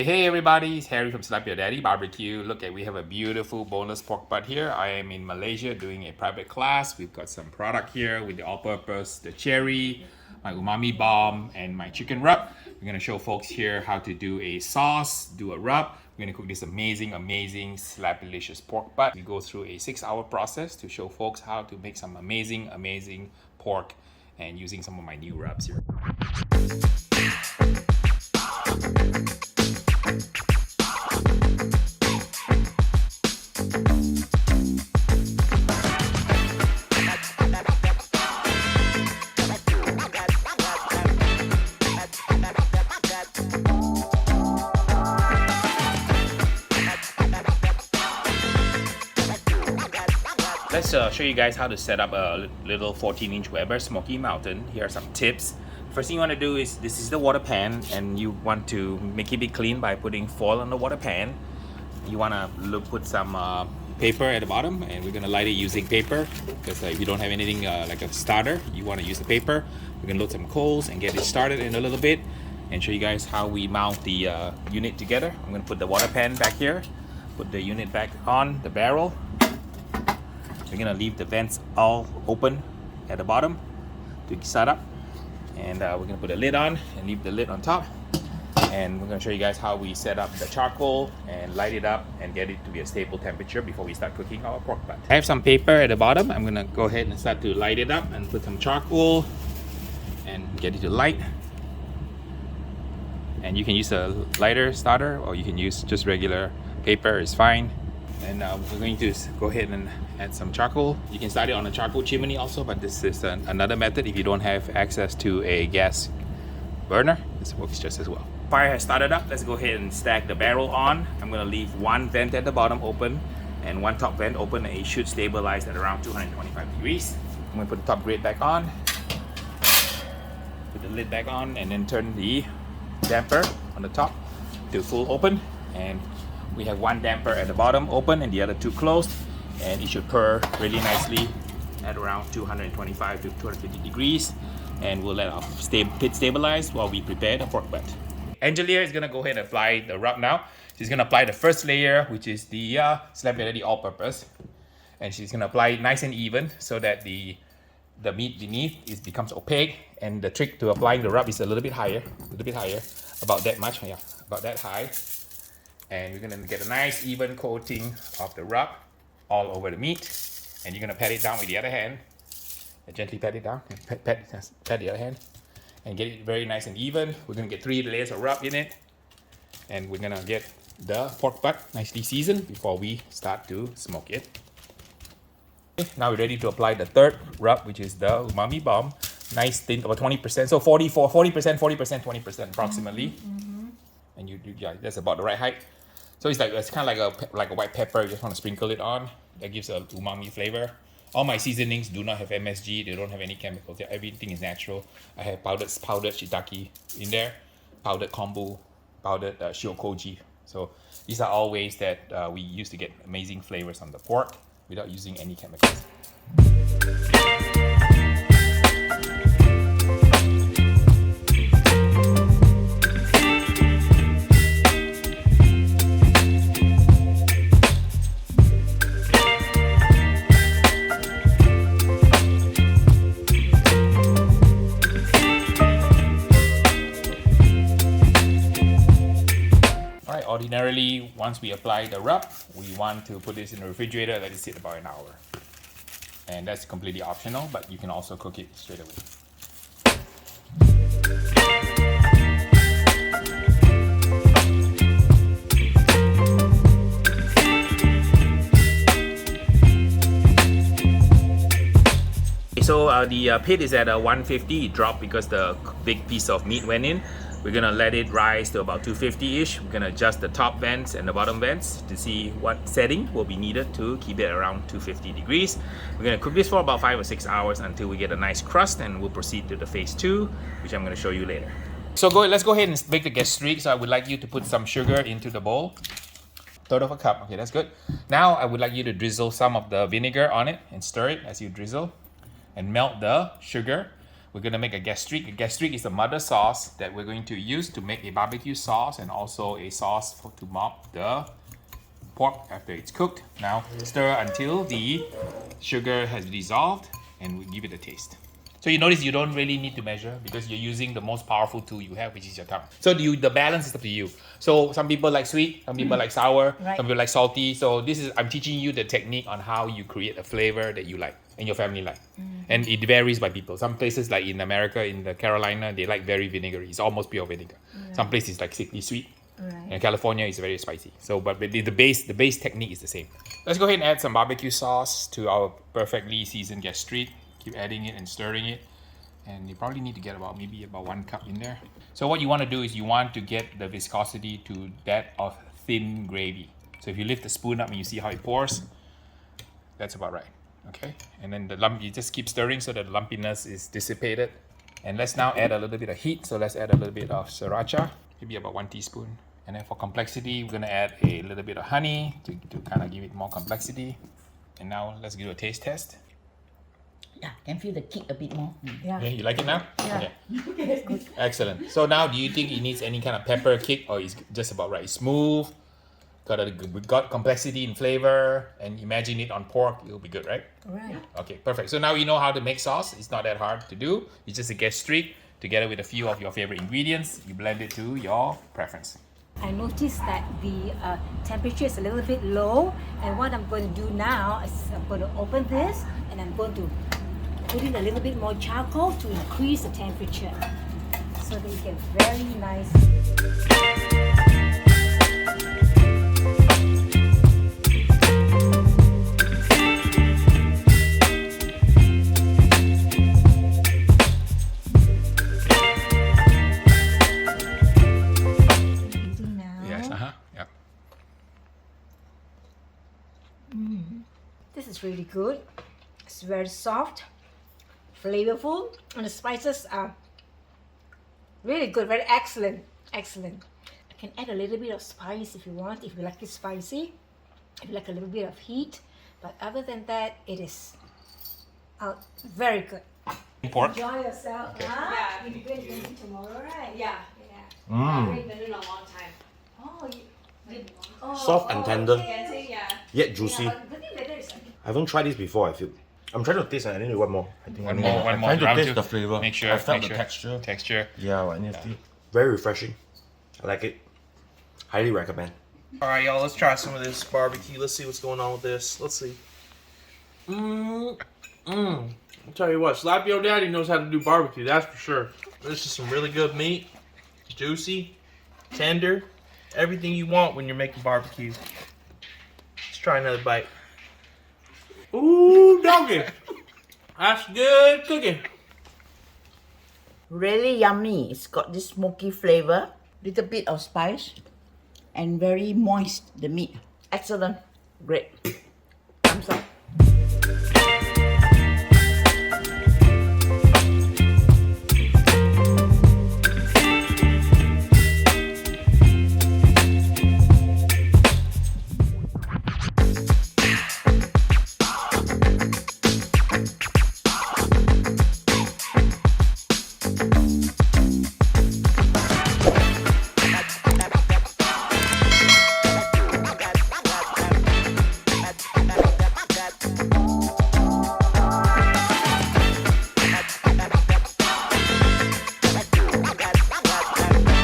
Hey everybody, it's Harry from Slap Your Daddy BBQ. Look at, we have a beautiful boneless pork butt here. I am in Malaysia doing a private class. We've got some product here with the all-purpose, the cherry, my umami bomb, and my chicken rub. We're gonna show folks here how to do a sauce, do a rub. We're gonna cook this amazing, slap delicious pork butt. We go through a 6-hour process to show folks how to make some amazing pork and using some of my new rubs here. Let's show you guys how to set up a little 14-inch Weber Smokey Mountain. Here are some tips. First thing you want to do is, this is the water pan, and you want to keep it clean by putting foil on the water pan. You want to put some paper at the bottom, and we're going to light it using paper, because if you don't have anything like a starter, you want to use the paper. We're going to load some coals and get it started in a little bit, and show you guys how we mount the unit together. I'm going to put the water pan back here, put the unit back on the barrel. We're gonna leave the vents all open at the bottom to start up, and we're gonna put a lid on and leave the lid on top, and we're gonna show you guys how we set up the charcoal and light it up and get it to be a stable temperature before we start cooking our pork butt. I have some paper at the bottom. I'm gonna go ahead and start to light it up and put some charcoal and get it to light. And you can use a lighter starter, or you can use just regular paper, is fine. And we're going to go ahead and add some charcoal. You can start it on a charcoal chimney also, but this is another method if you don't have access to a gas burner. This works just as well. Fire has started up. Let's go ahead and stack the barrel on. I'm going to leave one vent at the bottom open and one top vent open, and it should stabilize at around 225 degrees. I'm going to put the top grate back on, put the lid back on, and then turn the damper on the top to full open. And we have one damper at the bottom open and the other two closed, and it should purr really nicely at around 225 to 250 degrees, and we'll let our pit stabilize while we prepare the pork butt. Angelia is going to go ahead and apply the rub now. She's going to apply the first layer, which is the Slap Your Daddy all-purpose, and she's going to apply it nice and even so that the meat beneath becomes opaque. And the trick to applying the rub is a little bit higher, about that much, yeah, about that high. And we're going to get a nice even coating of the rub all over the meat. And you're going to pat it down with the other hand. Gently pat it down. Pat the other hand. And get it very nice and even. We're going to get 3 layers of rub in it. And we're going to get the pork butt nicely seasoned before we start to smoke it. Okay, now we're ready to apply the third rub, which is the umami bomb. Nice thin, about 20%. So 40%, 20% approximately. And yeah, that's about the right height. So it's kind of like a white pepper. You just want to sprinkle it on. That gives a umami flavor. All my seasonings do not have MSG. They don't have any chemicals. Everything is natural. I have powdered shiitake in there, powdered kombu, powdered shiokoji. So these are all ways that we use to get amazing flavors on the pork without using any chemicals. Ordinarily, once we apply the rub, we want to put this in the refrigerator, let it sit about an hour. And that's completely optional, but you can also cook it straight away. So the pit is at 150, it dropped because the big piece of meat went in. We're gonna let it rise to about 250-ish. We're gonna adjust the top vents and the bottom vents to see what setting will be needed to keep it around 250 degrees. We're gonna cook this for about 5 or 6 hours until we get a nice crust, and we'll proceed to the phase 2, which I'm gonna show you later. So let's go ahead and make the gastrique. So I would like you to put some sugar into the bowl. 1/3 of a cup, okay, that's good. Now I would like you to drizzle some of the vinegar on it and stir it as you drizzle and melt the sugar. we're going to make a gastrique. A gastrique is the mother sauce that we're going to use to make a barbecue sauce and also a sauce to mop the pork after it's cooked. Now stir until the sugar has dissolved and we give it a taste. So you notice you don't really need to measure because you're using the most powerful tool you have, which is your tongue. So the balance is up to you. So some people like sweet, some people like sour, Right. some people like salty. So I'm teaching you the technique on how you create a flavor that you like and your family like. And it varies by people. Some places like in America, in the Carolina, they like very vinegary. It's almost pure vinegar. Some places like sickly sweet. Right. And California is very spicy. So, but the base technique is the same. Let's go ahead and add some barbecue sauce to our perfectly seasoned gastrique. Keep adding it and stirring it. And you probably need to get maybe about 1 cup in there. So what you want to do is you want to get the viscosity to that of thin gravy. So if you lift the spoon up and you see how it pours, that's about right. Okay, and then the lump, you just keep stirring so that the lumpiness is dissipated. And let's now add a little bit of heat. So let's add a little bit of sriracha, maybe about 1 teaspoon. And then for complexity, we're gonna add a little bit of honey to kind of give it more complexity. And now let's do a taste test. Yeah, can feel the kick a bit more. Yeah. Okay, you like it now? Yeah. Okay. Good. Excellent. So now, do you think it needs any kind of pepper kick, or is just about right? Smooth, got complexity in flavor, and imagine it on pork, it'll be good, right? Right. Okay, perfect. So now you know how to make sauce. It's not that hard to do. It's just a gastrique together with a few of your favorite ingredients. You blend it to your preference. I noticed that the temperature is a little bit low, and what I'm going to do now is I'm going to open this and I'm going to put in a little bit more charcoal to increase the temperature so that you get very nice. This is really good. It's very soft, flavorful, and the spices are really good, very excellent. Excellent. I can add a little bit of spice if you want, if you like it spicy, if you like a little bit of heat. But other than that, it is very good. Pork. Enjoy yourself. Okay. Huh? Yeah. You'll be going to eat tomorrow, right? Yeah. Yeah. I haven't eaten in a long time. Oh, you. Soft and tender, Fancy, yeah. yet juicy. Yeah, but the thing later is I haven't tried this before, I feel. I'm trying to taste and I need one more. I think One more. I'm trying to Round taste two. the flavor. Make sure. I felt make the sure. texture. Texture. Yeah, I need to. Very refreshing. I like it. Highly recommend. Alright, y'all, let's try some of this barbecue. Let's see what's going on with this. Let's see. I'll tell you what, Slappy Daddy knows how to do barbecue, that's for sure. This is some really good meat. Juicy, tender, everything you want when you're making barbecue. Let's try another bite. Ooh, doggy! That's good cooking. Really yummy. It's got this smoky flavor, little bit of spice, and very moist, the meat. Excellent. Great.